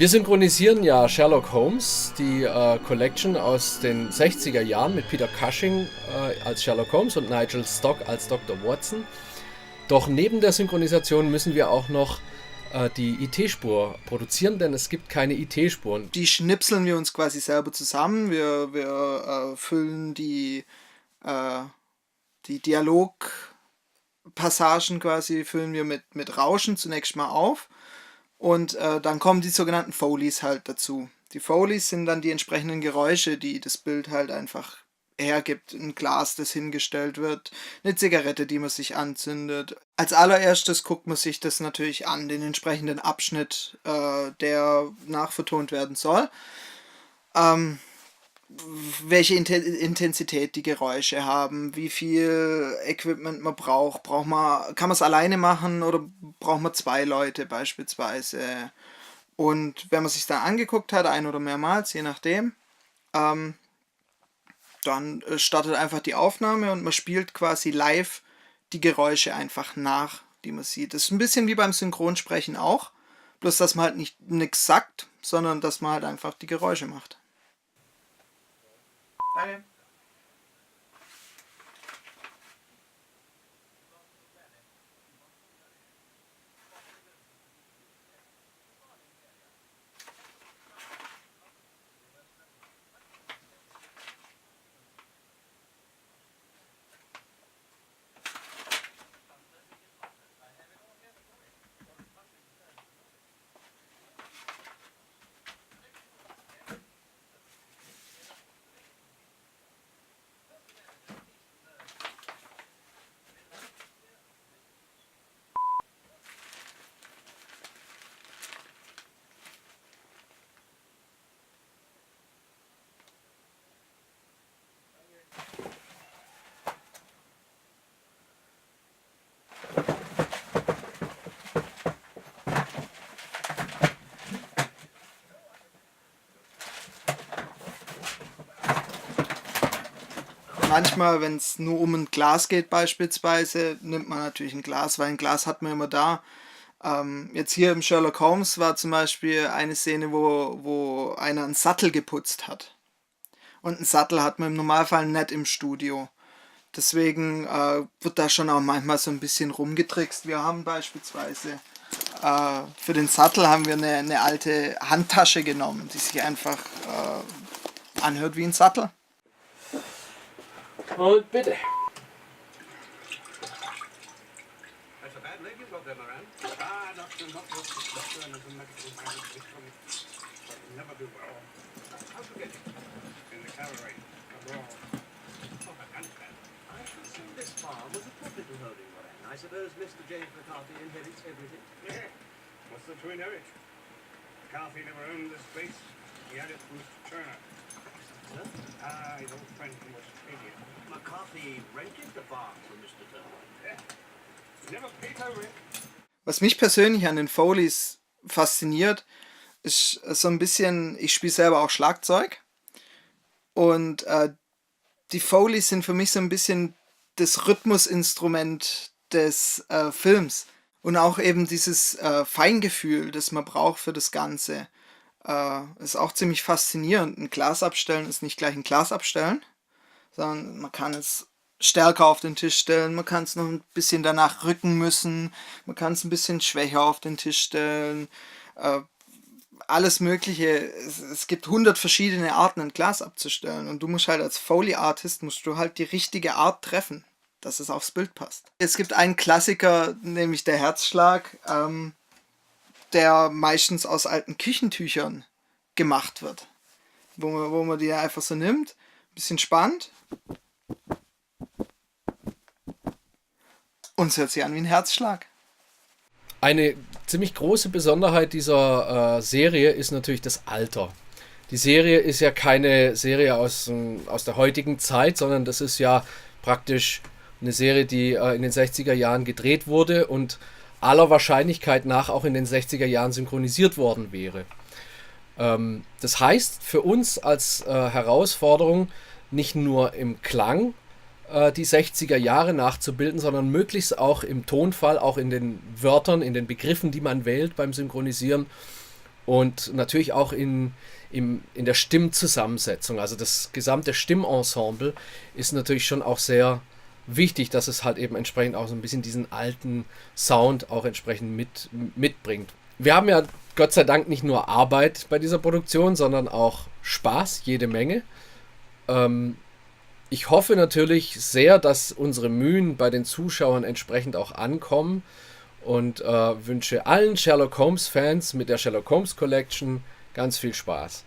Wir synchronisieren ja Sherlock Holmes, die Collection aus den 60er Jahren mit Peter Cushing als Sherlock Holmes und Nigel Stock als Dr. Watson. Doch neben der Synchronisation müssen wir auch noch die IT-Spur produzieren, denn es gibt keine IT-Spuren. Die schnipseln wir uns quasi selber zusammen. Wir füllen die Dialogpassagen quasi füllen wir mit Rauschen zunächst mal auf. Und dann kommen die sogenannten Foleys halt dazu. Die Foleys sind dann die entsprechenden Geräusche, die das Bild halt einfach hergibt. Ein Glas, das hingestellt wird, eine Zigarette, die man sich anzündet. Als allererstes guckt man sich das natürlich an, den entsprechenden Abschnitt, der nachvertont werden soll. Welche Intensität die Geräusche haben, wie viel Equipment man braucht. Kann man es alleine machen oder braucht man 2 Leute beispielsweise? Und wenn man sich da angeguckt hat, ein oder mehrmals, je nachdem, dann startet einfach die Aufnahme und man spielt quasi live die Geräusche einfach nach, die man sieht. Das ist ein bisschen wie beim Synchronsprechen auch, bloß dass man halt nicht nichts sagt, sondern dass man halt einfach die Geräusche macht. Danke. Manchmal, wenn es nur um ein Glas geht beispielsweise, nimmt man natürlich ein Glas, weil ein Glas hat man immer da. Jetzt hier im Sherlock Holmes war zum Beispiel eine Szene, wo einer einen Sattel geputzt hat. Und einen Sattel hat man im Normalfall nicht im Studio. Deswegen wird da schon auch manchmal so ein bisschen rumgetrickst. Wir haben beispielsweise für den Sattel haben wir eine alte Handtasche genommen, die sich einfach anhört wie ein Sattel. Und bitte. I suppose Mr. James McCarthy inherits everything? Yeah. What's there to inherit? McCarthy never owned this place. He had it from Mr. Turner. Huh? His old friend who was idiot. McCarthy rented the farm from Mr. Turner. Yeah. He never paid her rent. Was mich persönlich an den Foleys fasziniert, ist so ein bisschen, ich spiele selber auch Schlagzeug und die Foleys sind für mich so ein bisschen das Rhythmusinstrument des Films und auch eben dieses Feingefühl, das man braucht für das Ganze. Ist auch ziemlich faszinierend. Ein Glas abstellen ist nicht gleich ein Glas abstellen, sondern man kann es stärker auf den Tisch stellen, man kann es noch ein bisschen danach rücken müssen, man kann es ein bisschen schwächer auf den Tisch stellen, alles Mögliche. Es gibt 100 verschiedene Arten, ein Glas abzustellen und du musst halt als Foley-Artist, musst du halt die richtige Art treffen, dass es aufs Bild passt. Es gibt einen Klassiker, nämlich der Herzschlag, der meistens aus alten Küchentüchern gemacht wird, wo man die einfach so nimmt, ein bisschen spannt und es hört sich an wie ein Herzschlag. Eine ziemlich große Besonderheit dieser Serie ist natürlich das Alter. Die Serie ist ja keine Serie aus der heutigen Zeit, sondern das ist ja praktisch eine Serie, die in den 60er Jahren gedreht wurde und aller Wahrscheinlichkeit nach auch in den 60er Jahren synchronisiert worden wäre. Das heißt für uns als Herausforderung, nicht nur im Klang die 60er Jahre nachzubilden, sondern möglichst auch im Tonfall, auch in den Wörtern, in den Begriffen, die man wählt beim Synchronisieren. und natürlich auch in der Stimmzusammensetzung. Also das gesamte Stimmensemble ist natürlich schon auch sehr wichtig, dass es halt eben entsprechend auch so ein bisschen diesen alten Sound auch entsprechend mitbringt. Wir haben ja Gott sei Dank nicht nur Arbeit bei dieser Produktion, sondern auch Spaß, jede Menge. Ich hoffe natürlich sehr, dass unsere Mühen bei den Zuschauern entsprechend auch ankommen und wünsche allen Sherlock Holmes-Fans mit der Sherlock Holmes Collection ganz viel Spaß.